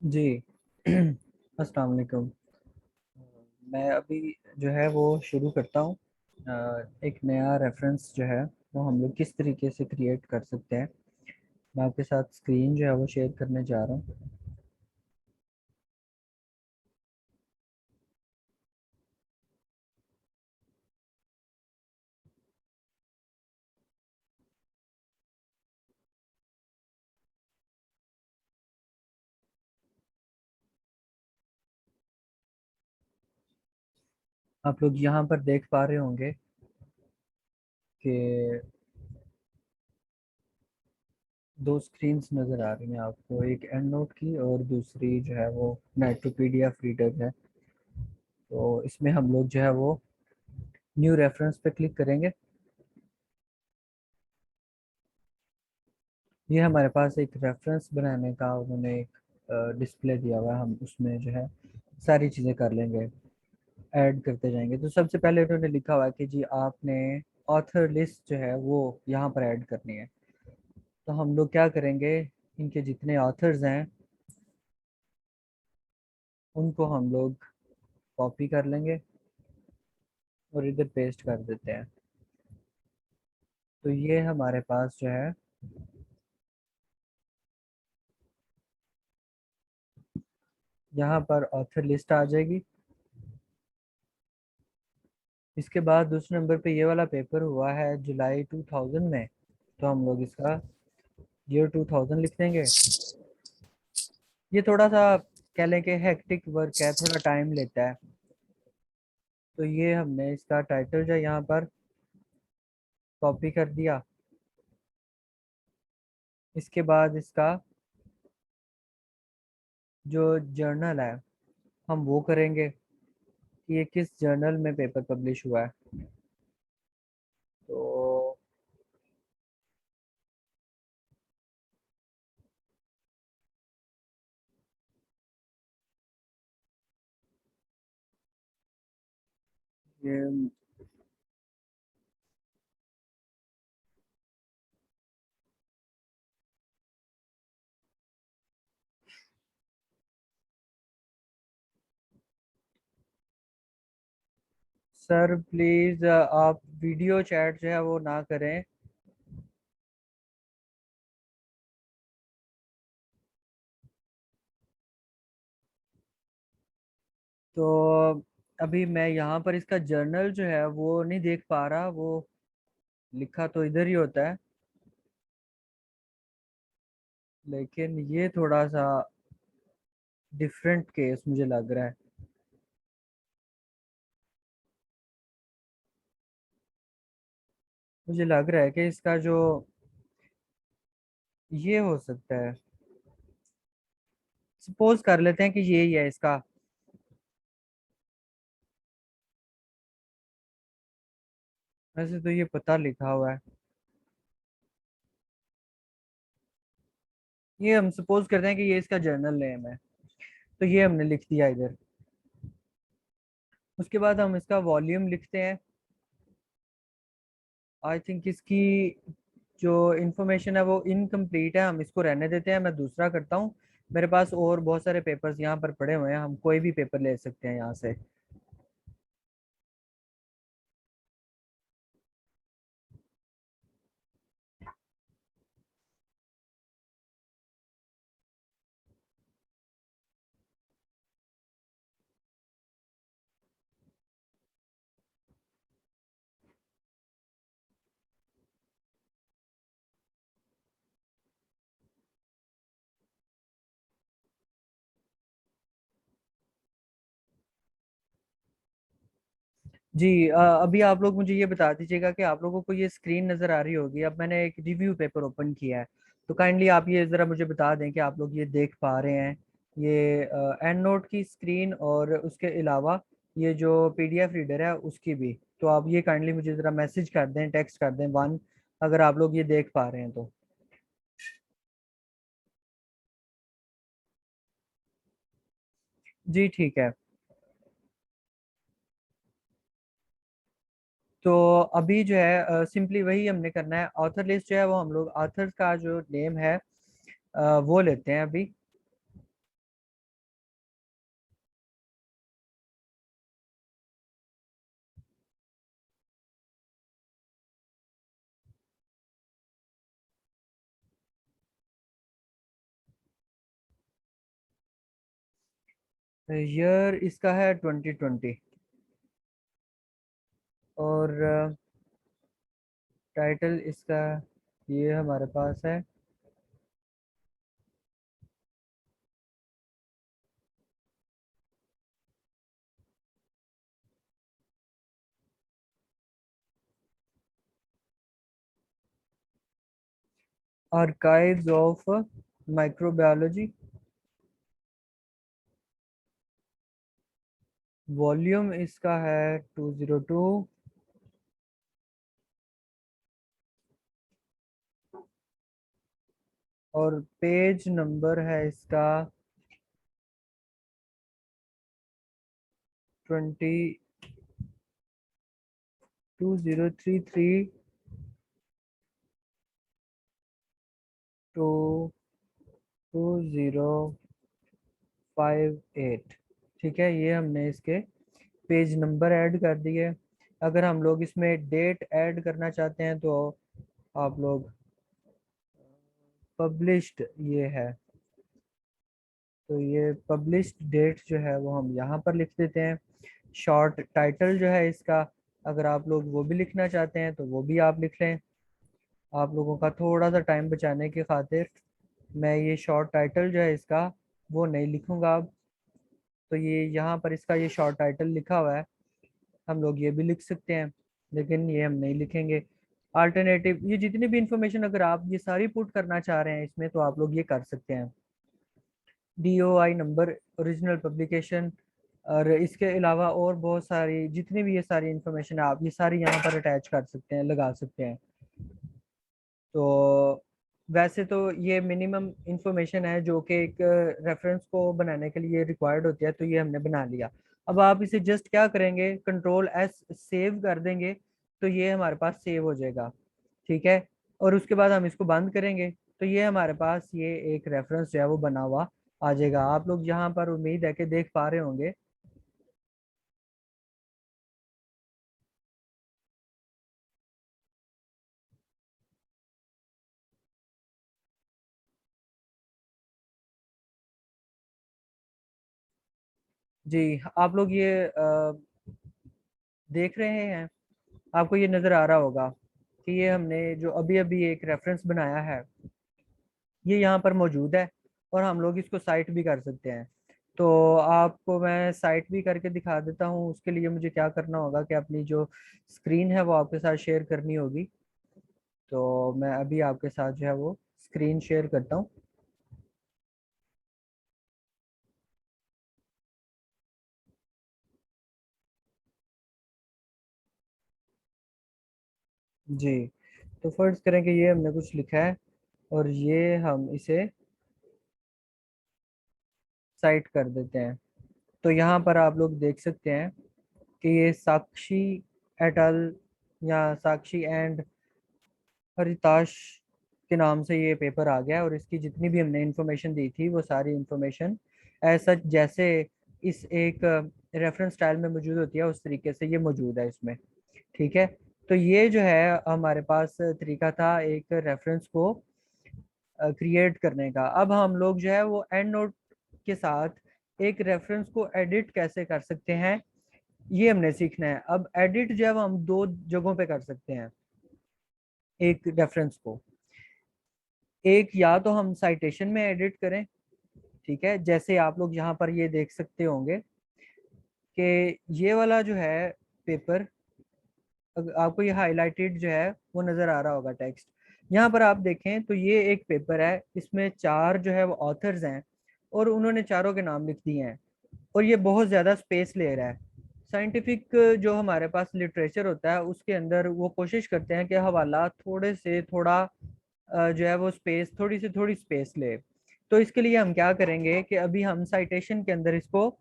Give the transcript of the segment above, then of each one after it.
जी। अस्सलाम वालेकुम। मैं अभी जो है वो शुरू करता हूँ। एक नया रेफरेंस जो है वो हम लोग किस तरीके से क्रिएट कर सकते हैं। मैं आपके साथ स्क्रीन जो है वो शेयर करने जा रहा हूँ। आप लोग यहाँ पर देख पा रहे होंगे कि दो स्क्रीन्स नज़र आ रही हैं आपको, एक एंड नोट की और दूसरी जो है वो नेट टू पीडीएफ रीडर है। तो इसमें हम लोग जो है वो न्यू रेफरेंस पे क्लिक करेंगे। ये हमारे पास एक रेफरेंस बनाने का उन्होंने एक डिस्प्ले दिया हुआ है। हम उसमें जो है सारी चीज़ें कर लेंगे, ऐड करते जाएंगे। तो सबसे पहले उन्होंने लिखा हुआ है कि जी आपने ऑथर लिस्ट जो है वो यहाँ पर ऐड करनी है। तो हम लोग क्या करेंगे, इनके जितने ऑथर्स हैं उनको हम लोग कॉपी कर लेंगे और इधर पेस्ट कर देते हैं। तो ये हमारे पास जो है यहाँ पर ऑथर लिस्ट आ जाएगी। इसके बाद दूसरे नंबर पे ये वाला पेपर हुआ है जुलाई 2000 में। तो हम लोग इसका ईयर 2000 लिख देंगे। ये थोड़ा सा कह लें कि हेक्टिक वर्क है, थोड़ा टाइम लेता है। तो ये हमने इसका टाइटल जो है यहाँ पर कॉपी कर दिया। इसके बाद इसका जो जर्नल है हम वो करेंगे कि ये किस जर्नल में पेपर पब्लिश हुआ है। तो ये सर प्लीज़ आप वीडियो चैट जो है वो ना करें। तो अभी मैं यहाँ पर इसका जर्नल जो है वो नहीं देख पा रहा। वो लिखा तो इधर ही होता है, लेकिन ये थोड़ा सा डिफरेंट केस मुझे लग रहा है। मुझे लग रहा है कि इसका जो ये हो सकता है, सपोज कर लेते हैं कि ये ही है इसका। वैसे तो ये पता लिखा हुआ है। ये हम सपोज करते हैं कि ये इसका जर्नल नेम है। तो ये हमने लिख दिया इधर। उसके बाद हम इसका वॉल्यूम लिखते हैं। आई थिंक इसकी जो इंफॉर्मेशन है वो इनकम्प्लीट है, हम इसको रहने देते हैं। मैं दूसरा करता हूँ। मेरे पास और बहुत सारे पेपर्स यहाँ पर पड़े हुए हैं, हम कोई भी पेपर ले सकते हैं यहाँ से। जी अभी आप लोग मुझे ये बता दीजिएगा कि आप लोगों को ये स्क्रीन नज़र आ रही होगी। अब मैंने एक रिव्यू पेपर ओपन किया है। तो काइंडली आप ये ज़रा मुझे बता दें कि आप लोग ये देख पा रहे हैं ये एंड नोट की स्क्रीन और उसके अलावा ये जो पीडीएफ रीडर है उसकी भी। तो आप ये काइंडली मुझे ज़रा मैसेज कर दें, टेक्स्ट कर दें वन, अगर आप लोग ये देख पा रहे हैं तो। जी ठीक है। तो अभी जो है सिंपली वही हमने करना है। ऑथर लिस्ट जो है वो हम लोग ऑथर का जो नेम है वो लेते हैं अभी। ईयर इसका है 2020। और टाइटल इसका ये हमारे पास है आर्काइव्स ऑफ माइक्रोबायोलॉजी। वॉल्यूम इसका है 202। और पेज नंबर है इसका 2033 टू 2058। ठीक है, ये हमने इसके पेज नंबर ऐड कर दिए। अगर हम लोग इसमें डेट ऐड करना चाहते हैं तो आप लोग पब्लिश्ड ये है, तो ये पब्लिश्ड डेट जो है वो हम यहाँ पर लिख देते हैं। शॉर्ट टाइटल जो है इसका, अगर आप लोग वो भी लिखना चाहते हैं तो वो भी आप लिख लें। आप लोगों का थोड़ा सा टाइम बचाने की खातिर मैं ये शॉर्ट टाइटल जो है इसका वो नहीं लिखूंगा अब। तो ये यहाँ पर इसका ये शॉर्ट टाइटल लिखा हुआ है, हम लोग ये भी लिख सकते हैं, लेकिन ये हम नहीं लिखेंगे। अल्टरनेटिव ये जितनी भी इंफॉर्मेशन अगर आप ये सारी पुट करना चाह रहे हैं इसमें तो आप लोग ये कर सकते हैं। DOI नंबर, ओरिजिनल पब्लिकेशन, और इसके अलावा और बहुत सारी जितनी भी ये सारी इंफॉर्मेशन है आप ये सारी यहाँ पर अटैच कर सकते हैं, लगा सकते हैं। तो वैसे तो ये मिनिमम इंफॉर्मेशन है जो कि एक रेफरेंस को बनाने के लिए रिक्वायर्ड होती है, तो ये हमने बना लिया। अब आप इसे जस्ट क्या करेंगे, Ctrl+S सेव कर देंगे तो ये हमारे पास सेव हो जाएगा। ठीक है, और उसके बाद हम इसको बंद करेंगे तो ये हमारे पास ये एक रेफरेंस जो है वो बना हुआ आ जाएगा। आप लोग यहाँ पर उम्मीद है कि देख पा रहे होंगे। जी, आप लोग ये देख रहे हैं, आपको ये नज़र आ रहा होगा कि ये हमने जो अभी अभी एक रेफरेंस बनाया है ये यहाँ पर मौजूद है, और हम लोग इसको साइट भी कर सकते हैं। तो आपको मैं साइट भी करके दिखा देता हूँ। उसके लिए मुझे क्या करना होगा कि अपनी जो स्क्रीन है वो आपके साथ शेयर करनी होगी। तो मैं अभी आपके साथ जो है वो स्क्रीन शेयर करता हूँ। जी, तो फर्ज करें कि ये हमने कुछ लिखा है और ये हम इसे साइट कर देते हैं। तो यहाँ पर आप लोग देख सकते हैं कि ये साक्षी एटल या साक्षी एंड हरिताश के नाम से ये पेपर आ गया है, और इसकी जितनी भी हमने इंफॉर्मेशन दी थी वो सारी इंफॉर्मेशन ऐसा जैसे इस एक रेफरेंस स्टाइल में मौजूद होती है उस तरीके से ये मौजूद है इसमें। ठीक है, तो ये जो है हमारे पास तरीका था एक रेफरेंस को क्रिएट करने का। अब हम लोग जो है वो एंड नोट के साथ एक रेफरेंस को एडिट कैसे कर सकते हैं ये हमने सीखना है। अब एडिट जो है वो हम दो जगहों पे कर सकते हैं एक रेफरेंस को। एक या तो हम साइटेशन में एडिट करें, ठीक है, जैसे आप लोग यहाँ पर ये देख सकते होंगे कि ये वाला जो है पेपर, आपको ये हाईलाइटेड जो है वो नज़र आ रहा होगा टेक्स्ट। यहाँ पर आप देखें तो ये एक पेपर है, इसमें चार जो है वो ऑथर्स हैं और उन्होंने चारों के नाम लिख दिए हैं, और ये बहुत ज़्यादा स्पेस ले रहा है। साइंटिफिक जो हमारे पास लिटरेचर होता है उसके अंदर वो कोशिश करते हैं कि हवाला थोड़े से थोड़ा जो है वो स्पेस थोड़ी स्पेस ले। तो इसके लिए हम क्या करेंगे कि अभी हम साइटेशन के अंदर इसको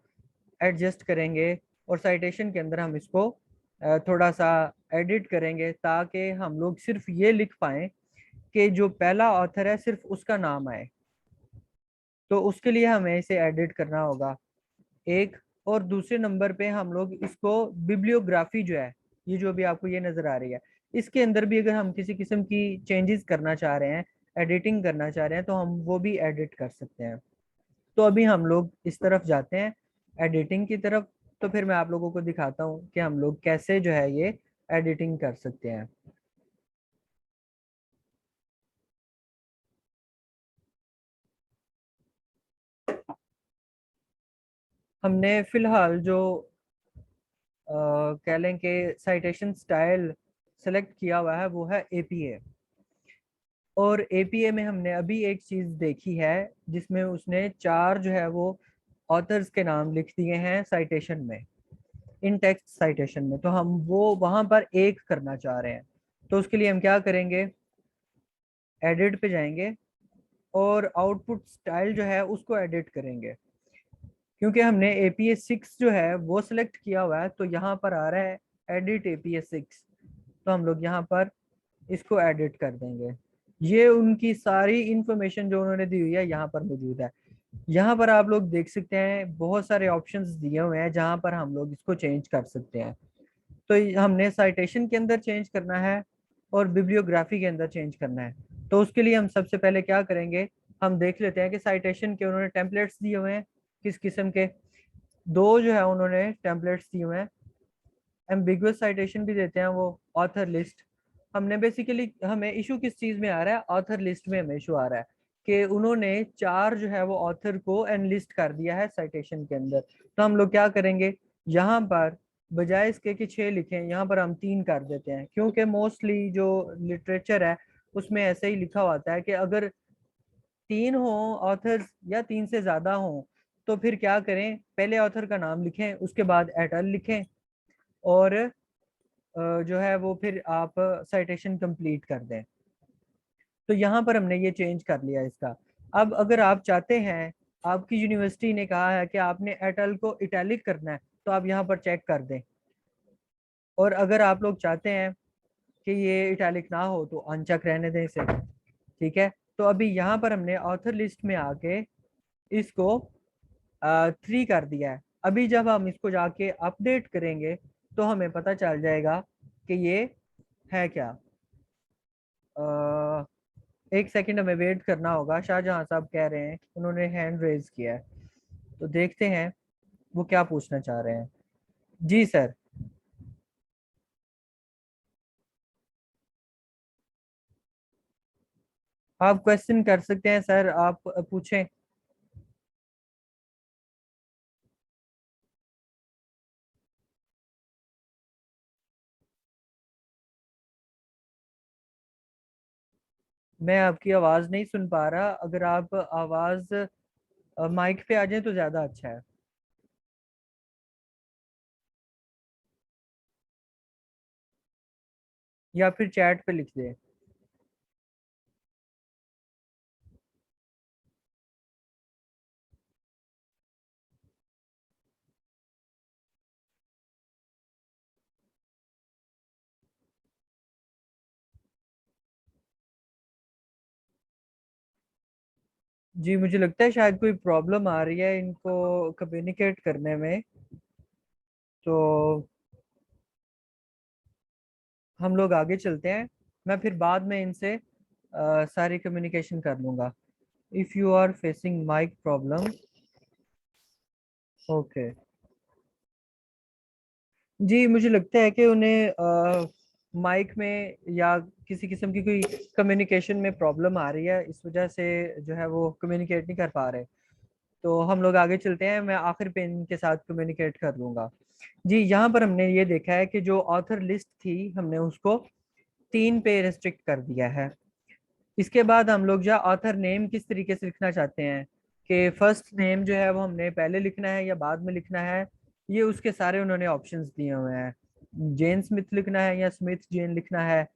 एडजस्ट करेंगे, और साइटेशन के अंदर हम इसको थोड़ा सा एडिट करेंगे ताकि हम लोग सिर्फ ये लिख पाएँ कि जो पहला ऑथर है सिर्फ उसका नाम आए। तो उसके लिए हमें इसे एडिट करना होगा एक। और दूसरे नंबर पे हम लोग इसको बिब्लियोग्राफी जो है, ये जो भी आपको ये नजर आ रही है, इसके अंदर भी अगर हम किसी किस्म की चेंजेस करना चाह रहे हैं, एडिटिंग करना चाह रहे हैं, तो हम वो भी एडिट कर सकते हैं। तो अभी हम लोग इस तरफ जाते हैं एडिटिंग की तरफ, तो फिर मैं आप लोगों को दिखाता हूँ कि हम लोग कैसे जो है ये एडिटिंग कर सकते हैं। हमने फिलहाल जो कह लें कि साइटेशन स्टाइल सेलेक्ट किया हुआ है वो है एपीए। और एपीए में हमने अभी एक चीज देखी है जिसमें उसने चार जो है वो ऑथर्स के नाम लिख दिए हैं साइटेशन में, इन टेक्स्ट साइटेशन में। तो हम वो वहां पर एक करना चाह रहे हैं। तो उसके लिए हम क्या करेंगे, एडिट पे जाएंगे और आउटपुट स्टाइल जो है उसको एडिट करेंगे। क्योंकि हमने एपीए 6 जो है वो सिलेक्ट किया हुआ है, तो यहाँ पर आ रहा है एडिट एपीए 6। तो हम लोग यहाँ पर इसको एडिट कर देंगे। ये उनकी सारी इंफॉर्मेशन जो उन्होंने दी हुई है यहाँ पर मौजूद है। यहाँ पर आप लोग देख सकते हैं बहुत सारे ऑप्शंस दिए हुए हैं जहाँ पर हम लोग इसको चेंज कर सकते हैं। तो हमने साइटेशन के अंदर चेंज करना है और बिब्लियोग्राफी के अंदर चेंज करना है। तो उसके लिए हम सबसे पहले क्या करेंगे, हम देख लेते हैं कि साइटेशन के उन्होंने टेम्पलेट्स दिए हुए हैं किस किस्म के। दो जो है उन्होंने टेम्पलेट्स दिए हुए हैं, एम्बिगुअस साइटेशन भी देते हैं वो, ऑथर लिस्ट। हमने बेसिकली, हमें इशू किस चीज में आ रहा है, ऑथर लिस्ट में हमें इशू आ रहा है कि उन्होंने चार जो है वो ऑथर को एनलिस्ट कर दिया है साइटेशन के अंदर। तो हम लोग क्या करेंगे, यहाँ पर बजाय इसके कि 6 लिखें, यहाँ पर हम 3 कर देते हैं। क्योंकि मोस्टली जो लिटरेचर है उसमें ऐसे ही लिखा होता है कि अगर 3 हो ऑथर्स या 3 से ज्यादा हो तो फिर क्या करें, पहले ऑथर का नाम लिखें, उसके बाद एटल लिखें, और जो है वो फिर आप साइटेशन कंप्लीट कर दें। तो यहाँ पर हमने ये चेंज कर लिया इसका। अब अगर आप चाहते हैं, आपकी यूनिवर्सिटी ने कहा है कि आपने एटल को इटैलिक करना है, तो आप यहाँ पर चेक कर दें। और अगर आप लोग चाहते हैं कि ये इटैलिक ना हो तो अनचेक रहने दें इसे। ठीक है, तो अभी यहाँ पर हमने ऑथर लिस्ट में आके इसको 3 कर दिया है। अभी जब हम इसको जाके अपडेट करेंगे तो हमें पता चल जाएगा कि ये है क्या। एक सेकंड हमें वेट करना होगा, शाहजहां साहब कह रहे हैं, उन्होंने हैंड रेज किया है। तो देखते हैं वो क्या पूछना चाह रहे हैं। जी सर। आप क्वेश्चन कर सकते हैं सर, आप पूछें। मैं आपकी आवाज नहीं सुन पा रहा, अगर आप आवाज माइक पे आ जाए तो ज्यादा अच्छा है। या फिर चैट पे लिख दे। जी मुझे लगता है शायद कोई प्रॉब्लम आ रही है इनको कम्युनिकेट करने में। तो हम लोग आगे चलते हैं, मैं फिर बाद में इनसे सारी कम्युनिकेशन कर लूंगा। If you are facing mic problem. Okay. जी मुझे लगता है कि उन्हें माइक में या किसी किस्म की कोई कम्युनिकेशन में प्रॉब्लम आ रही है, इस वजह से जो है वो कम्युनिकेट नहीं कर पा रहे। तो हम लोग आगे चलते हैं, मैं आखिर पे इनके साथ कम्युनिकेट कर लूंगा। जी यहाँ पर हमने ये देखा है कि जो ऑथर लिस्ट थी हमने उसको 3 पे रेस्ट्रिक्ट कर दिया है। इसके बाद हम लोग जो ऑथर नेम किस तरीके से लिखना चाहते हैं, कि फर्स्ट नेम जो है वो हमने पहले लिखना है या बाद में लिखना है, ये उसके सारे उन्होंने ऑप्शंस दिए हुए हैं। जेन स्मिथ लिखना है या स्मिथ जेन लिखना है,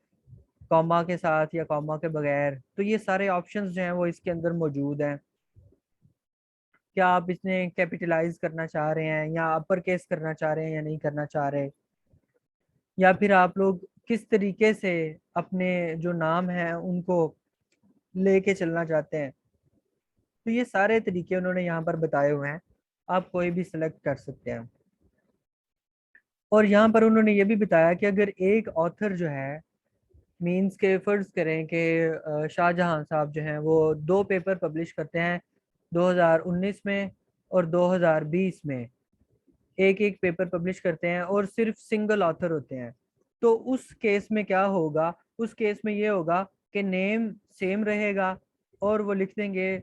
कॉमा के साथ या कॉमा के बगैर, तो ये सारे ऑप्शंस जो हैं वो इसके अंदर मौजूद हैं। क्या आप इसने कैपिटलाइज करना चाह रहे हैं या अपर केस करना चाह रहे हैं या नहीं करना चाह रहे, या फिर आप लोग किस तरीके से अपने जो नाम है उनको लेके चलना चाहते हैं। तो ये सारे तरीके उन्होंने यहाँ पर बताए हुए हैं, आप कोई भी सिलेक्ट कर सकते हैं। और यहाँ पर उन्होंने ये भी बताया कि अगर एक ऑथर जो है, मीन्स के फर्ज करें कि शाहजहां साहब जो हैं वो 2 पेपर पब्लिश करते हैं 2019 में और 2020 में, एक एक पेपर पब्लिश करते हैं और सिर्फ सिंगल ऑथर होते हैं, तो उस केस में क्या होगा, उस केस में ये होगा कि नेम सेम रहेगा और वो लिख देंगे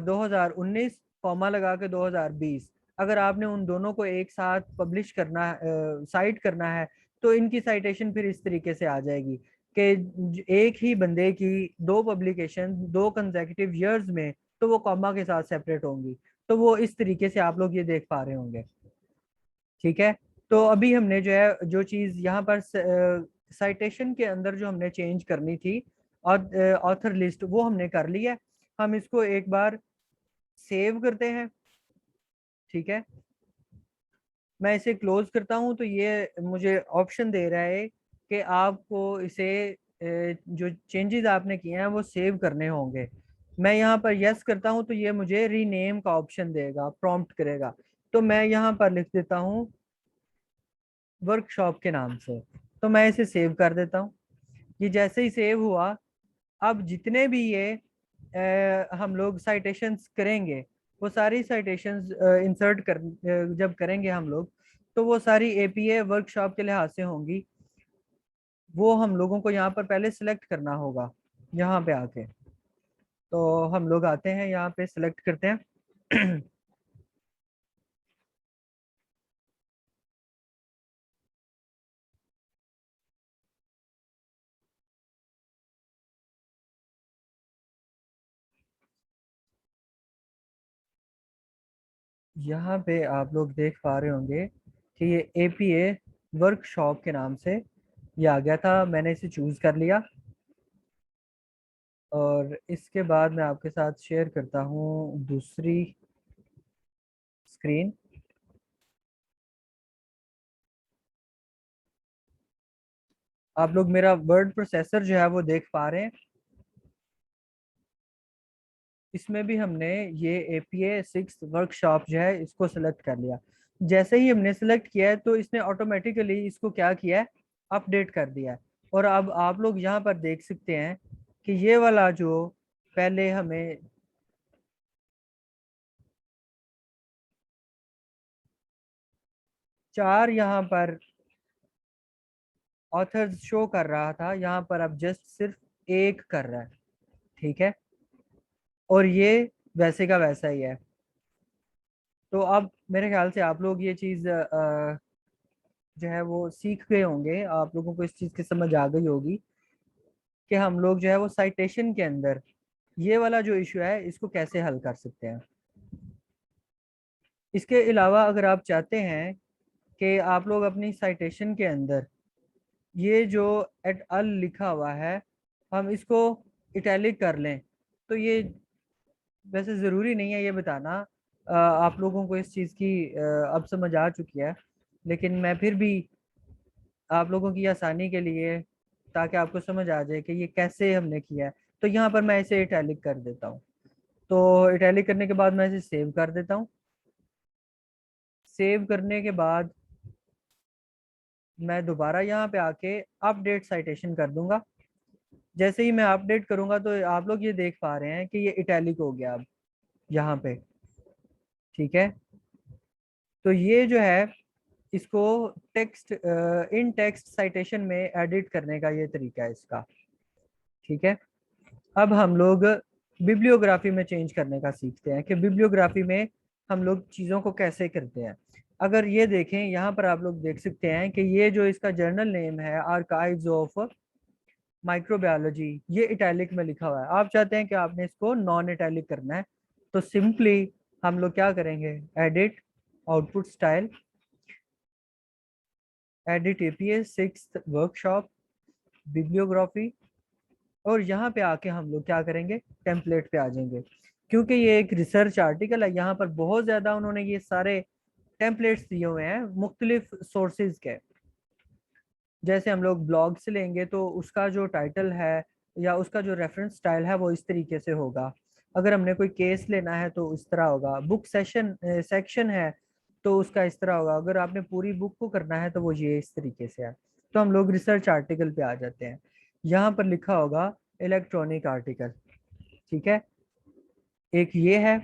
2019 कॉमा लगा के 2020। अगर आपने उन दोनों को एक साथ पब्लिश करना साइट करना है तो इनकी साइटेशन फिर इस तरीके से आ जाएगी कि एक ही बंदे की दो पब्लिकेशन दो कंसेक्यूटिव ईयर्स में, तो वो कॉमा के साथ सेपरेट होंगी। तो वो इस तरीके से आप लोग ये देख पा रहे होंगे। ठीक है। तो अभी हमने जो है जो चीज यहाँ पर साइटेशन के अंदर जो हमने चेंज करनी थी और ऑथर लिस्ट वो हमने कर ली है। हम इसको एक बार सेव करते हैं। ठीक है, मैं इसे क्लोज करता हूँ तो ये मुझे ऑप्शन दे रहा है कि आपको इसे जो चेंजेस आपने किए हैं वो सेव करने होंगे। मैं यहाँ पर यस करता हूँ तो ये मुझे रीनेम का ऑप्शन देगा, प्रॉम्प्ट करेगा। तो मैं यहाँ पर लिख देता हूँ वर्कशॉप के नाम से। तो मैं इसे सेव कर देता हूँ। ये जैसे ही सेव हुआ, अब जितने भी ये हम लोग साइटेशंस करेंगे, वो सारी साइटेशंस इंसर्ट कर जब करेंगे हम लोग, तो वो सारी एपीए वर्कशॉप के लिहाज से होंगी। वो हम लोगों को यहाँ पर पहले सिलेक्ट करना होगा यहाँ पे आके। तो हम लोग आते हैं यहाँ पे सिलेक्ट करते हैं। यहाँ पे आप लोग देख पा रहे होंगे कि ये एपीए वर्कशॉप के नाम से ये आ गया था। मैंने इसे चूज कर लिया और इसके बाद मैं आपके साथ शेयर करता हूँ दूसरी स्क्रीन। आप लोग मेरा वर्ड प्रोसेसर जो है वो देख पा रहे हैं। इसमें भी हमने ये एपीए 6 वर्कशॉप जो है इसको सेलेक्ट कर लिया। जैसे ही हमने सेलेक्ट किया है तो इसने ऑटोमेटिकली इसको क्या किया है, अपडेट कर दिया है। और अब आप लोग यहाँ पर देख सकते हैं कि ये वाला जो पहले हमें चार यहाँ पर ऑथर्स शो कर रहा था, यहाँ पर अब जस्ट सिर्फ एक कर रहा है। ठीक है, और ये वैसे का वैसा ही है। तो अब मेरे ख्याल से आप लोग ये चीज़ जो है वो सीख गए होंगे, आप लोगों को इस चीज़ की समझ आ गई होगी कि हम लोग जो है वो साइटेशन के अंदर ये वाला जो इशू है इसको कैसे हल कर सकते हैं। इसके अलावा अगर आप चाहते हैं कि आप लोग अपनी साइटेशन के अंदर ये जो एट अल लिखा हुआ है हम इसको इटैलिक कर लें, तो ये वैसे ज़रूरी नहीं है ये बताना। आप लोगों को इस चीज़ की अब समझ आ चुकी है, लेकिन मैं फिर भी आप लोगों की आसानी के लिए, ताकि आपको समझ आ जाए कि ये कैसे हमने किया है, तो यहाँ पर मैं इसे इटैलिक कर देता हूँ। तो इटैलिक करने के बाद मैं इसे सेव कर देता हूँ। सेव करने के बाद मैं दोबारा यहाँ पे आके अपडेट साइटेशन कर दूंगा। जैसे ही मैं अपडेट करूंगा तो आप लोग ये देख पा रहे हैं कि ये इटैलिक हो गया अब यहाँ पे। ठीक है, तो ये जो है इसको टेक्स्ट इन टेक्स्ट साइटेशन में एडिट करने का ये तरीका है इसका। ठीक है, अब हम लोग बिब्लियोग्राफी में चेंज करने का सीखते हैं कि बिब्लियोग्राफी में हम लोग चीज़ों को कैसे करते हैं। अगर ये देखें यहाँ पर आप लोग देख सकते हैं कि ये जो इसका जर्नल नेम है आर्काइव्स ऑफ माइक्रोबायोलॉजी, ये इटैलिक में लिखा हुआ है। आप चाहते हैं कि आपने इसको नॉन इटैलिक करना है, तो सिंपली हम लोग क्या करेंगे, edit output style, edit APA 6 workshop bibliography, और यहाँ पे आके हम लोग क्या करेंगे, टेम्पलेट पे आ जाएंगे। क्योंकि ये एक रिसर्च आर्टिकल है, यहाँ पर बहुत ज़्यादा उन्होंने ये सारे टेम्पलेट्स दिए हुए हैं मुख्तलिफ सोर्सेज के। जैसे हम लोग ब्लॉग से लेंगे तो उसका जो टाइटल है या उसका जो रेफरेंस स्टाइल है वो इस तरीके से होगा। अगर हमने कोई केस लेना है तो इस तरह होगा। बुक सेशन सेक्शन है तो उसका इस तरह होगा। अगर आपने पूरी बुक को करना है तो वो ये इस तरीके से है। तो हम लोग रिसर्च आर्टिकल पे आ जाते हैं। यहाँ पर लिखा होगा इलेक्ट्रॉनिक आर्टिकल। ठीक है, एक ये है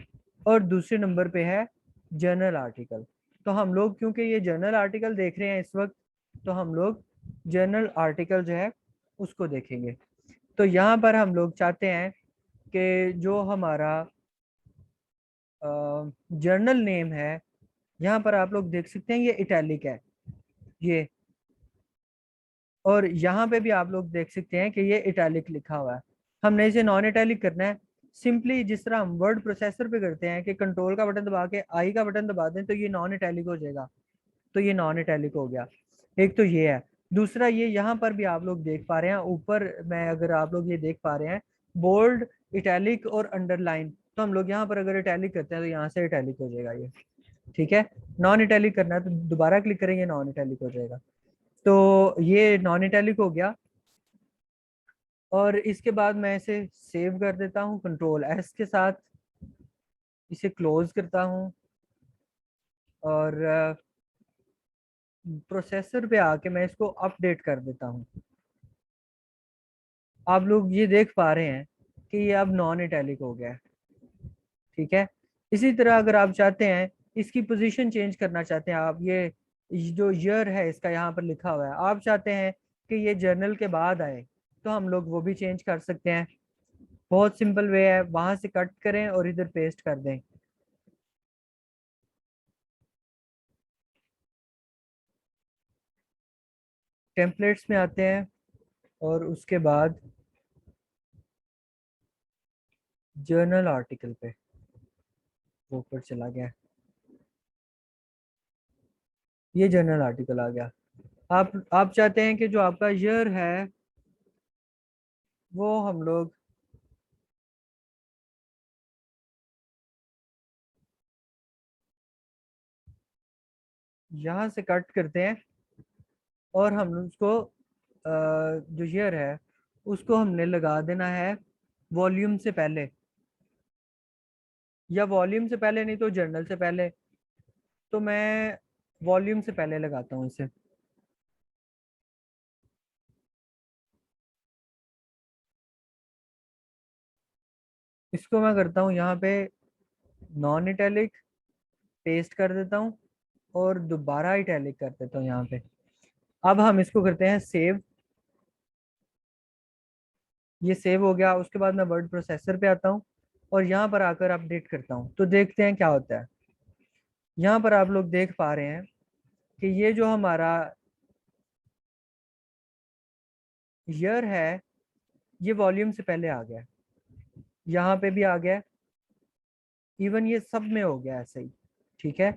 और दूसरे नंबर पे है जर्नल आर्टिकल। तो हम लोग क्योंकि ये जर्नल आर्टिकल देख रहे हैं इस वक्त, तो हम लोग जर्नल आर्टिकल जो है उसको देखेंगे। तो यहाँ पर हम लोग चाहते हैं कि जो हमारा जर्नल नेम है, यहाँ पर आप लोग देख सकते हैं ये इटैलिक है ये, और यहाँ पे भी आप लोग देख सकते हैं कि ये इटैलिक लिखा हुआ है। हमने इसे नॉन इटैलिक करना है। सिंपली जिस तरह हम वर्ड प्रोसेसर पे करते हैं कि कंट्रोल का बटन दबा के आई का बटन दबा दें तो ये नॉन इटैलिक हो जाएगा, तो ये नॉन इटैलिक हो गया। एक तो ये है। दूसरा ये यहाँ पर भी आप लोग देख पा रहे हैं ऊपर में, अगर आप लोग ये देख पा रहे हैं बोल्ड, इटैलिक और अंडरलाइन, तो हम लोग यहाँ पर अगर इटैलिक करते हैं तो यहाँ से इटैलिक हो जाएगा ये, ठीक है। नॉन इटैलिक करना है तो दोबारा क्लिक करेंगे, नॉन इटैलिक हो जाएगा। तो ये नॉन इटैलिक हो गया। और इसके बाद मैं इसे सेव कर देता हूँ कंट्रोल एस के साथ, इसे क्लोज करता हूँ और प्रोसेसर पे आके मैं इसको अपडेट कर देता हूँ। आप लोग ये देख पा रहे हैं कि ये अब नॉन इटैलिक हो गया है, ठीक है। इसी तरह अगर आप चाहते हैं इसकी पोजीशन चेंज करना चाहते हैं आप, ये जो ईयर है इसका यहाँ पर लिखा हुआ है, आप चाहते हैं कि ये जर्नल के बाद आए, तो हम लोग वो भी चेंज कर सकते हैं। बहुत सिंपल वे है, वहां से कट करें और इधर पेस्ट कर दें। टेम्पलेट्स में आते हैं और उसके बाद जर्नल आर्टिकल पे, वो ऊपर चला गया, ये जर्नल आर्टिकल आ गया। आप चाहते हैं कि जो आपका ईयर है वो हम लोग यहाँ से कट करते हैं और हम उसको जो ईयर है उसको हमने लगा देना है वॉल्यूम से पहले, या वॉल्यूम से पहले नहीं तो जर्नल से पहले। तो मैं वॉल्यूम से पहले लगाता हूँ इसे। इसको मैं करता हूँ यहाँ पे नॉन इटैलिक, पेस्ट कर देता हूँ और दोबारा इटैलिक कर देता हूँ यहाँ पे। अब हम इसको करते हैं सेव। ये सेव हो गया। उसके बाद मैं वर्ड प्रोसेसर पे आता हूँ और यहाँ पर आकर अपडेट करता हूँ, तो देखते हैं क्या होता है। यहाँ पर आप लोग देख पा रहे हैं कि ये जो हमारा ईयर है ये वॉल्यूम से पहले आ गया, यहाँ पे भी आ गया, इवन ये सब में हो गया ऐसे ही, ठीक है।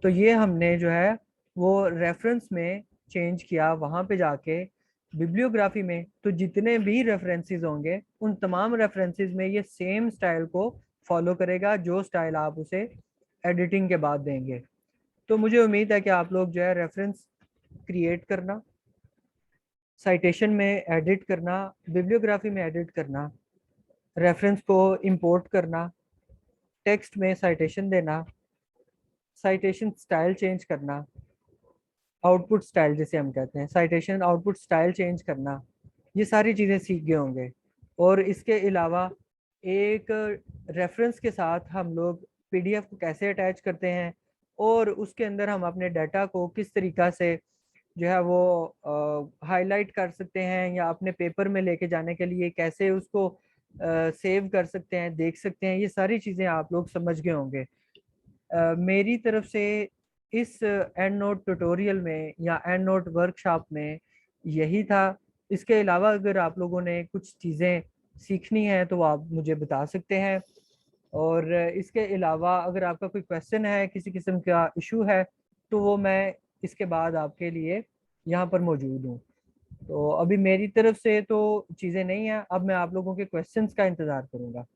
तो ये हमने जो है वो रेफरेंस में चेंज किया, वहां पे जाके बिब्लियोग्राफी में तो जितने भी रेफरेंसेस होंगे उन तमाम रेफरेंसेस में ये सेम स्टाइल को फॉलो करेगा जो स्टाइल आप उसे एडिटिंग के बाद देंगे। तो मुझे उम्मीद है कि आप लोग जो है रेफरेंस क्रिएट करना, साइटेशन में एडिट करना, बिब्लियोग्राफी में एडिट करना, रेफरेंस को इंपोर्ट करना, टेक्स्ट में साइटेशन देना, साइटेशन स्टाइल चेंज करना, आउटपुट स्टाइल जिसे हम कहते हैं, साइटेशन आउटपुट स्टाइल चेंज करना, ये सारी चीज़ें सीख गए होंगे। और इसके अलावा एक रेफरेंस के साथ हम लोग पीडीएफ को कैसे अटैच करते हैं और उसके अंदर हम अपने डाटा को किस तरीका से जो है वो हाईलाइट कर सकते हैं, या अपने पेपर में लेके जाने के लिए कैसे उसको सेव कर सकते हैं, देख सकते हैं, ये सारी चीज़ें आप लोग समझ गए होंगे। मेरी तरफ से इस एंड नोट ट्यूटोरियल में या एंड नोट वर्कशॉप में यही था। इसके अलावा अगर आप लोगों ने कुछ चीज़ें सीखनी है तो आप मुझे बता सकते हैं। और इसके अलावा अगर आपका कोई क्वेश्चन है, किसी किस्म का इशू है, तो वो मैं इसके बाद आपके लिए यहाँ पर मौजूद हूँ। तो अभी मेरी तरफ से तो चीज़ें नहीं हैं, अब मैं आप लोगों के क्वेश्चंस का इंतज़ार करूँगा।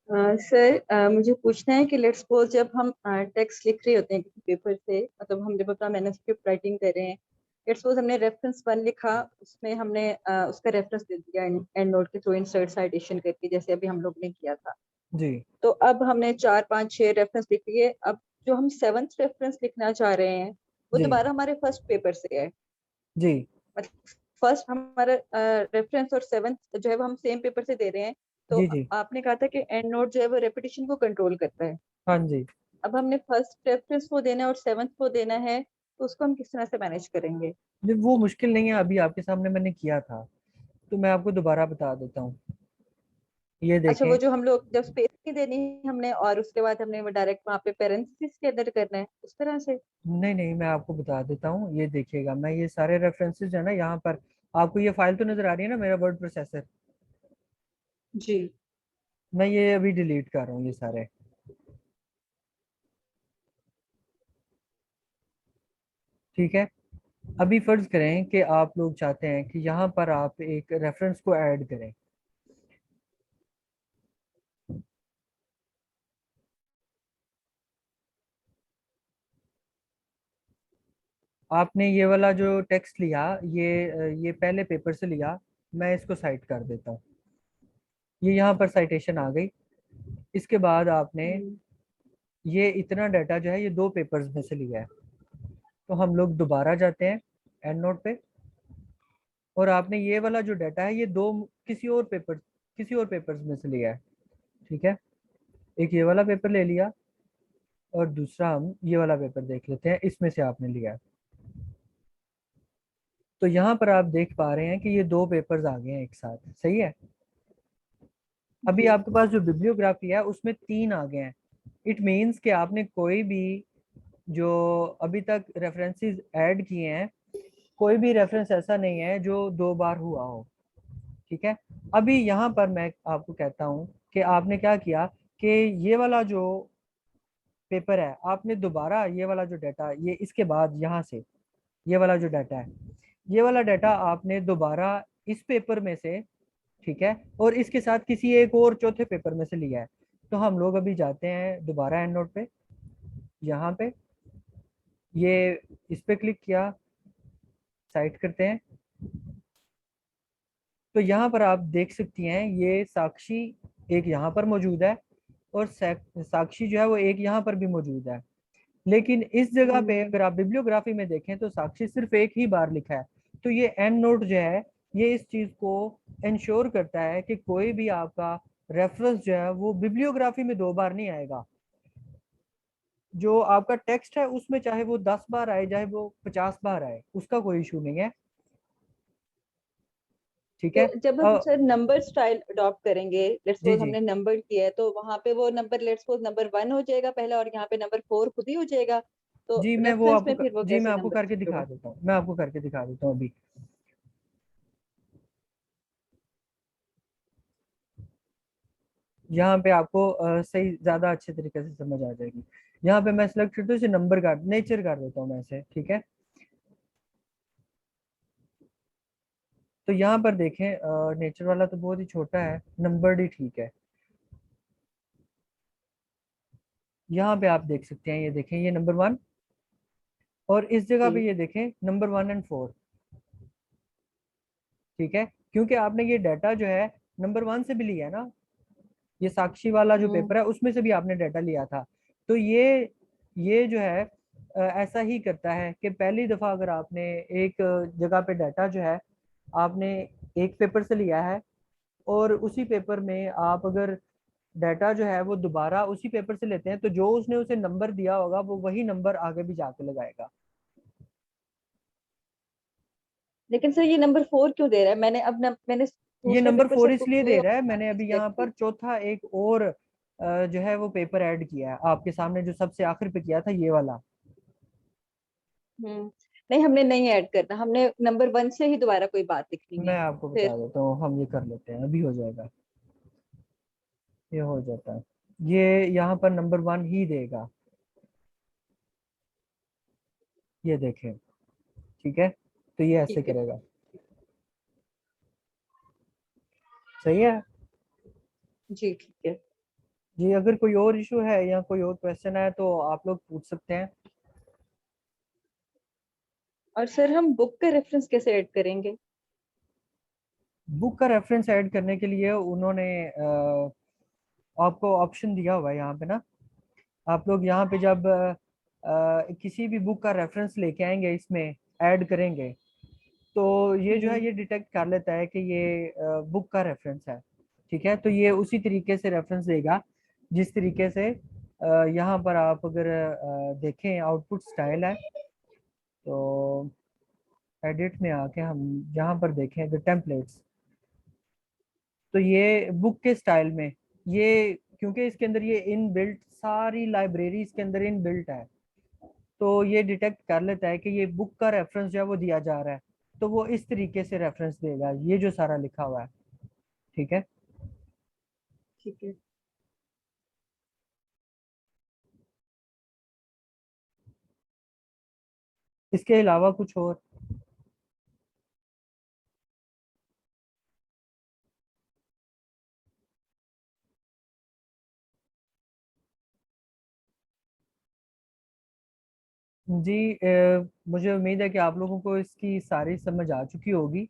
सर, मुझे पूछना है कि लेट्स सपोज जब हम टेक्स्ट लिख रहे होते हैं किसी पेपर से, मतलब हम जब अपना मैन्युस्क्रिप्ट राइटिंग कर रहे हैं, लेट्स सपोज हमने रेफरेंस वन लिखा, उसमें हमने उसका रेफरेंस दे दिया एंड नोट के थ्रू इंसर्ट साइटेशन करके, जैसे अभी हम लोग ने किया था। जी तो अब हमने 4 5 6 रेफरेंस लिख लिए। अब जो हम 7th रेफरेंस लिखना चाह रहे हैं वो जी दोबारा हमारे फर्स्ट पेपर से है। जी मतलब फर्स्ट हमारा रेफरेंस और 7th जो है वो हम सेम पेपर से दे रहे हैं, तो जी जी। आपने कहा था कि एंड नोट जो है वो रेपिटेशन को कंट्रोल करता है। हाँ जी। अब हमने फर्स्ट रेफरेंस को देना है और सेवंथ को देना है, तो उसको हम किस तरह से मैनेज करेंगे? नहीं, वो मुश्किल नहीं है, अभी आपके सामने मैंने किया था, तो मैं आपको दोबारा बता देता हूँ। ये अच्छा, वो देखें। जो हम लोग जब स्पेस नहीं देनी है हमने और उसके बाद हमने वो डायरेक्ट वहां पे पेरेंथेसिस के अंदर करना है, उस तरह से? नहीं नहीं, मैं आपको बता देता हूँ, ये देखिएगा, मैं ये सारे रेफरेंसेस है ना यहाँ पर, आपको ये फाइल तो नजर आ रही है ना, मेरा वर्ड प्रोसेसर। जी। मैं ये अभी डिलीट कर रहा हूँ ये सारे। ठीक है। अभी फर्ज करें कि आप लोग चाहते हैं कि यहाँ पर आप एक रेफरेंस को ऐड करें। आपने ये वाला जो टेक्स्ट लिया, ये पहले पेपर से लिया, मैं इसको साइट कर देता हूँ। ये यहाँ पर साइटेशन आ गई। इसके बाद आपने हम्म। ये इतना डाटा जो है ये दो पेपर्स में से लिया है, तो हम लोग दोबारा जाते हैं एंड नोट पे, और आपने ये वाला जो डाटा है ये दो किसी और पेपर्स में से लिया है। ठीक है। एक ये वाला पेपर ले लिया, और दूसरा हम ये वाला पेपर देख लेते हैं, इसमें से आपने लिया है। तो यहाँ पर आप देख पा रहे हैं कि ये दो पेपर्स आ गए हैं एक साथ, सही है। अभी जी। आपके पास जो बिब्लियोग्राफी है उसमें तीन आ गए हैं। इट मीन्स कि आपने कोई भी जो अभी तक रेफरेंसेस ऐड किए हैं, कोई भी रेफरेंस ऐसा नहीं है जो दो बार हुआ हो। ठीक है। अभी यहाँ पर मैं आपको कहता हूँ कि आपने क्या किया, कि ये वाला जो पेपर है, आपने दोबारा ये वाला जो डाटा, ये इसके बाद यहाँ से ये वाला जो डाटा है, ये वाला डाटा आपने दोबारा इस पेपर में से, ठीक है, और इसके साथ किसी एक और चौथे पेपर में से लिया है। तो हम लोग अभी जाते हैं दोबारा एंड नोट पे, यहाँ पे ये इस पे क्लिक किया, साइट करते हैं, तो यहाँ पर आप देख सकती हैं ये साक्षी एक यहाँ पर मौजूद है, और साक्षी जो है वो एक यहाँ पर भी मौजूद है। लेकिन इस जगह पे हम्म। अगर आप बिब्लियोग्राफी में देखें तो साक्षी सिर्फ एक ही बार लिखा है। तो ये एंड नोट जो है ये इस चीज को इंश्योर करता है कि कोई भी आपका रेफरेंस जो है वो बिब्लियोग्राफी में दो बार नहीं आएगा। जो आपका टेक्स्ट है उसमें चाहे वो 10 बार आए, चाहे वो 50 बार आए, उसका कोई इशू नहीं है। ठीक है। तो जब हम अ, सर नंबर स्टाइल अडॉप्ट करेंगे, लेट्स जी सपोज जी। हमने नंबर किया है, तो वहां पे वो नंबर लेट्स सपोज नंबर 1 हो जाएगा पहला, और यहाँ पे नंबर 4 खुद ही हो जाएगा। तो जी मैं वो रेफरेंस आपको में फिर वो जी मैं कैसे आपको नंबर करके चेंज दिखा होगा? देता हूँ, मैं आपको करके दिखा देता हूँ अभी। यहाँ पे आपको सही ज्यादा अच्छे तरीके से समझ आ जाएगी। यहाँ पे मैं सिलेक्ट करता हूँ इसे नंबर कर नेचर कर देता हूँ मैं इसे, ठीक है। तो यहाँ पर देखें नेचर वाला तो बहुत ही छोटा है, नंबर्ड ही ठीक है। यहाँ पे आप देख सकते हैं, ये देखें ये नंबर 1, और इस जगह पे जी। ये देखें नंबर 1 और 4। ठीक है। क्योंकि आपने ये डाटा जो है नंबर 1 से भी लिया है ना, ये साक्षी वाला जो हम्म। पेपर है उसमें से भी आपने डाटा लिया था। तो ये जो है ऐसा ही करता है कि पहली दफा अगर आपने एक जगह पे डाटा जो है आपने एक पेपर से लिया है, और उसी पेपर में आप अगर डाटा जो है वो दोबारा उसी पेपर से लेते हैं, तो जो उसने उसे नंबर दिया होगा वो वही नंबर आगे भी जाके लगाएगा। लेकिन सर ये नंबर 4 क्यों दे रहा है? मैंने अब मैंने ये दूसरे नंबर पेपर 4 सब को इसलिए किए दे और रहा है, मैंने सारे अभी सिलेक्ट यहाँ किए। पर चौथा एक और जो है वो पेपर ऐड किया है आपके सामने, जो सबसे आखिर पे किया था ये वाला। हम्म। नहीं, हमने नहीं ऐड करना, हमने नंबर 1 से ही दोबारा कोई बात लिखनी मैं है आपको फिर। बता देता हूँ, हम ये कर लेते हैं, अभी हो जाएगा, ये हो जाता है। ये यहाँ पर नंबर 1 ही देगा, ये देखें। ठीक है। तो ये ऐसे ठीक है। करेगा, सही है। जी ठीक है। जी अगर कोई और इशू है या कोई और क्वेश्चन है तो आप लोग पूछ सकते हैं। और सर हम बुक का रेफरेंस कैसे ऐड करेंगे? बुक का रेफरेंस ऐड करने के लिए उन्होंने आपको ऑप्शन दिया हुआ है यहाँ पे ना। आप लोग यहाँ पे जब किसी भी बुक का रेफरेंस लेके आएंगे, इसमें ऐड करेंगे, तो ये जो है हम्म। ये डिटेक्ट कर लेता है कि ये बुक का रेफरेंस है। ठीक है, तो ये उसी तरीके से रेफरेंस देगा जिस तरीके से यहाँ पर आप अगर देखें आउटपुट स्टाइल है, तो एडिट में आके हम यहाँ पर देखें द टेम्पलेट्स, तो ये बुक के स्टाइल में, ये क्योंकि इसके अंदर ये इन बिल्ट सारी लाइब्रेरी इसके अंदर इन बिल्ट है, तो ये डिटेक्ट कर लेता है कि ये बुक का रेफरेंस जो है वो दिया जा रहा है, तो वो इस तरीके से रेफरेंस देगा, ये जो सारा लिखा हुआ है। ठीक है, ठीक है। इसके अलावा कुछ और? जी मुझे उम्मीद है कि आप लोगों को इसकी सारी समझ आ चुकी होगी।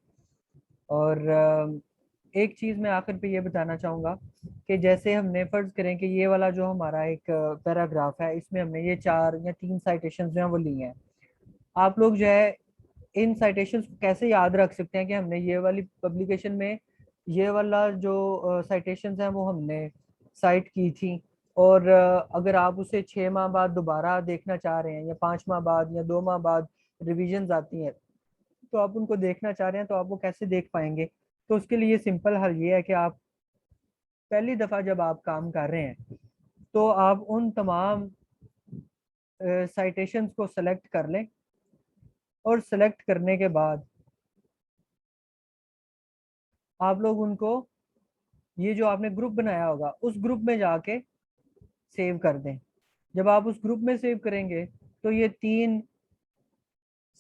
और एक चीज़ मैं आखिर पे ये बताना चाहूँगा कि जैसे हमने फर्ज करें कि ये वाला जो हमारा एक पैराग्राफ है, इसमें हमने ये 4 या 3 साइटेशन जो हैं वो ली हैं। आप लोग जो है इन साइटेशंस को कैसे याद रख सकते हैं कि हमने ये वाली पब्लिकेशन में ये वाला जो साइटेशंस हैं वो हमने साइट की थी, और अगर आप उसे 6 माह बाद दोबारा देखना चाह रहे हैं या 5 माह बाद या 2 माह बाद रिविजन्स आती हैं, तो आप उनको देखना चाह रहे हैं, तो आप वो कैसे देख पाएंगे? तो उसके लिए सिंपल हल ये है कि आप पहली दफ़ा जब आप काम कर रहे हैं, तो आप उन तमाम साइटेशंस को सेलेक्ट कर लें, और सेलेक्ट करने के बाद आप लोग उनको, ये जो आपने ग्रुप बनाया होगा उस ग्रुप में जाके सेव कर दें। जब आप उस ग्रुप में सेव करेंगे, तो ये 3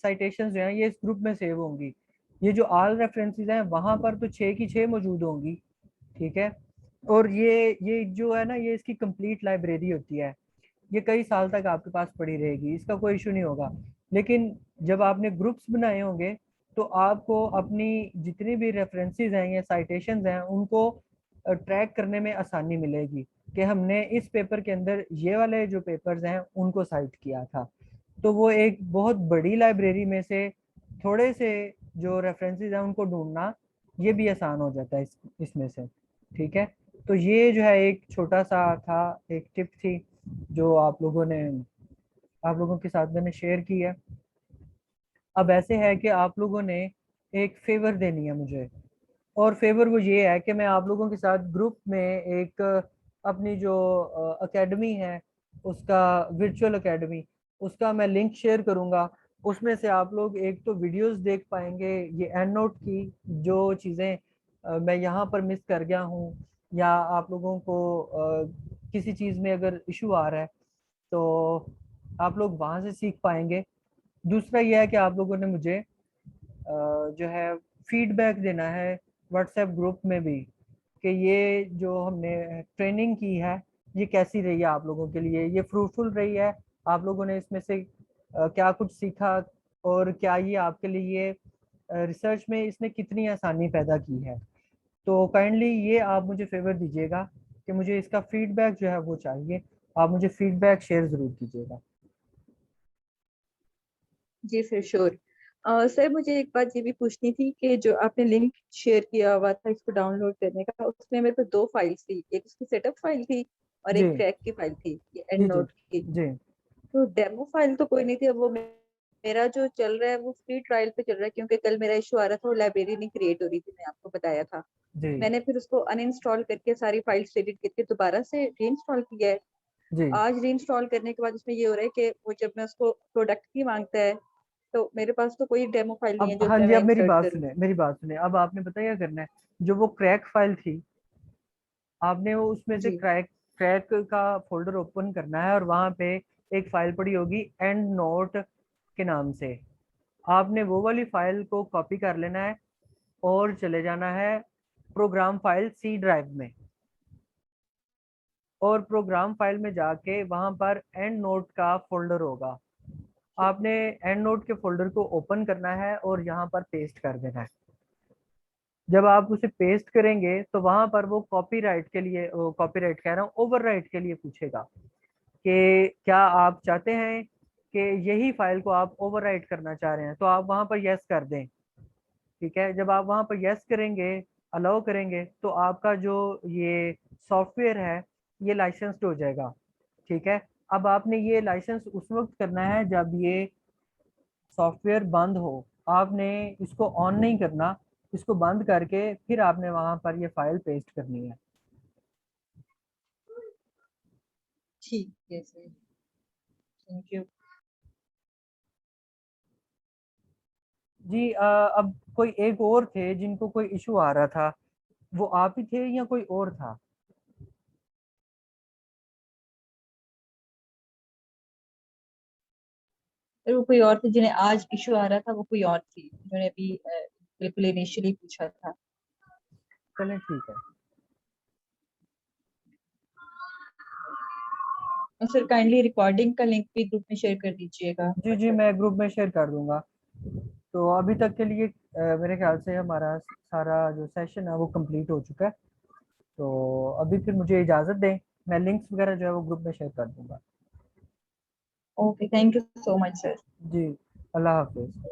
साइटेशंस जो हैं ये इस ग्रुप में सेव होंगी। ये जो ऑल रेफरेंसेस हैं वहां पर तो 6 की 6 मौजूद होंगी। ठीक है, और ये जो है ना, ये इसकी कंप्लीट लाइब्रेरी होती है, ये कई साल तक आपके पास पड़ी रहेगी, इसका कोई इशू नहीं होगा। लेकिन जब आपने ग्रुप्स बनाए होंगे, तो आपको अपनी जितनी भी रेफरेंसेस हैं या साइटेशंस हैं उनको ट्रैक करने में आसानी मिलेगी कि हमने इस पेपर के अंदर ये वाले जो पेपर्स हैं उनको साइट किया था। तो वो एक बहुत बड़ी लाइब्रेरी में से थोड़े से जो रेफरेंसेस हैं उनको ढूंढना ये भी आसान हो जाता है इसमें से। ठीक है, तो ये जो है एक छोटा सा था, एक टिप थी जो आप लोगों के साथ मैंने शेयर की है। अब ऐसे है कि आप लोगों ने एक फेवर देनी है मुझे, और फेवर वो ये है कि मैं आप लोगों के साथ ग्रुप में एक अपनी जो एकेडमी है, उसका वर्चुअल एकेडमी, उसका मैं लिंक शेयर करूंगा। उसमें से आप लोग एक तो वीडियोस देख पाएंगे, ये एंड नोट की जो चीज़ें मैं यहाँ पर मिस कर गया हूँ, या आप लोगों को किसी चीज़ में अगर इशू आ रहा है, तो आप लोग वहाँ से सीख पाएंगे। दूसरा यह है कि आप लोगों ने मुझे जो है फीडबैक देना है व्हाट्सएप ग्रुप में भी, कि ये जो हमने ट्रेनिंग की है ये कैसी रही है आप लोगों के लिए, ये फ्रूटफुल रही है, आप लोगों ने इसमें से क्या कुछ सीखा, और क्या ये आपके लिए रिसर्च में इसने कितनी आसानी पैदा की है। तो काइंडली ये आप मुझे फेवर दीजिएगा कि मुझे इसका फीडबैक जो है वो चाहिए, आप मुझे फीडबैक शेयर ज़रूर कीजिएगा। जी सर, श्योर। सर, मुझे एक बात ये भी पूछनी थी कि जो आपने लिंक शेयर किया हुआ था इसको डाउनलोड करने का, उसमें मेरे पास 2 फाइल्स थी, एक उसकी सेटअप फाइल थी और जी एक क्रैक की फाइल थी, ये जी एंड जी नोट की। जी तो डेमो फाइल तो कोई नहीं थी, अब वो मेरा जो चल रहा है वो फ्री ट्रायल पे चल रहा है, क्योंकि कल मेरा इशू आ रहा था, वो लाइब्रेरी नहीं क्रिएट हो रही थी, मैं आपको बताया था। जी मैंने फिर उसको अनइंस्टॉल करके सारी फाइल्स डिलीट करके दोबारा से रीइंस्टॉल किया है। जी। आज रीइंस्टॉल करने के बाद उसमें ये हो रहा है कि वो जब मैं उसको प्रोडक्ट की मांगता है, तो मेरे पास तो कोई डेमो फाइल नहीं है अब जो हाँ उसमें जी, मैं अब मेरी इंसर्ट बात करूँ। सुने, मेरी बात सुने, अब आपने पता क्या करना है, जो वो क्रैक फाइल थी, आपने वो उसमें से जी। क्रैक क्रैक का फोल्डर ओपन करना है, और वहां पे एक फाइल पड़ी होगी एंड नोट के नाम से, आपने वो वाली फाइल को कॉपी कर लेना है और चले जाना है प्रोग्राम फाइल सी ड्राइव में, और प्रोग्राम फाइल में जाके वहां पर एंड नोट का फोल्डर होगा, आपने एंड नोट के फोल्डर को ओपन करना है और यहाँ पर पेस्ट कर देना है। जब आप उसे पेस्ट करेंगे तो वहां पर वो कॉपीराइट के लिए, कॉपीराइट कह रहा हूँ, ओवरराइट के लिए पूछेगा कि क्या आप चाहते हैं कि यही फाइल को आप ओवरराइट करना चाह रहे हैं, तो आप वहां पर यस कर दें। ठीक है, जब आप वहां पर यस करेंगे, अलाउ करेंगे तो आपका जो ये सॉफ्टवेयर है ये लाइसेंस्ड हो जाएगा। ठीक है, अब आपने ये लाइसेंस उस वक्त करना है जब ये सॉफ्टवेयर बंद हो। आपने इसको ऑन नहीं करना, इसको बंद करके फिर आपने वहां पर ये फाइल पेस्ट करनी है। ठीक है सर, थैंक यू। जी अब कोई एक और थे जिनको कोई इशू आ रहा था, वो आप ही थे या कोई और था? फिर वो कोई और थे जिन्हें आज इशू आ रहा था, वो कोई और थी जिन्होंने अभी बिल्कुल इनिशियली पूछा था। चलें ठीक है। और सर काइंडली रिकॉर्डिंग का लिंक भी ग्रुप में शेयर कर दीजिएगा जी जी, व्हाट्सएप। मैं ग्रुप में शेयर कर दूंगा। तो अभी तक के लिए मेरे ख्याल से हमारा सारा जो सेशन है वो कंप्लीट हो चुका है। तो अभी फिर मुझे इजाज़त दें, मैं लिंक्स वगैरह जो है वो ग्रुप में शेयर कर दूंगा। Okay, thank you so much sir. जी, अल्लाह हाफिज़।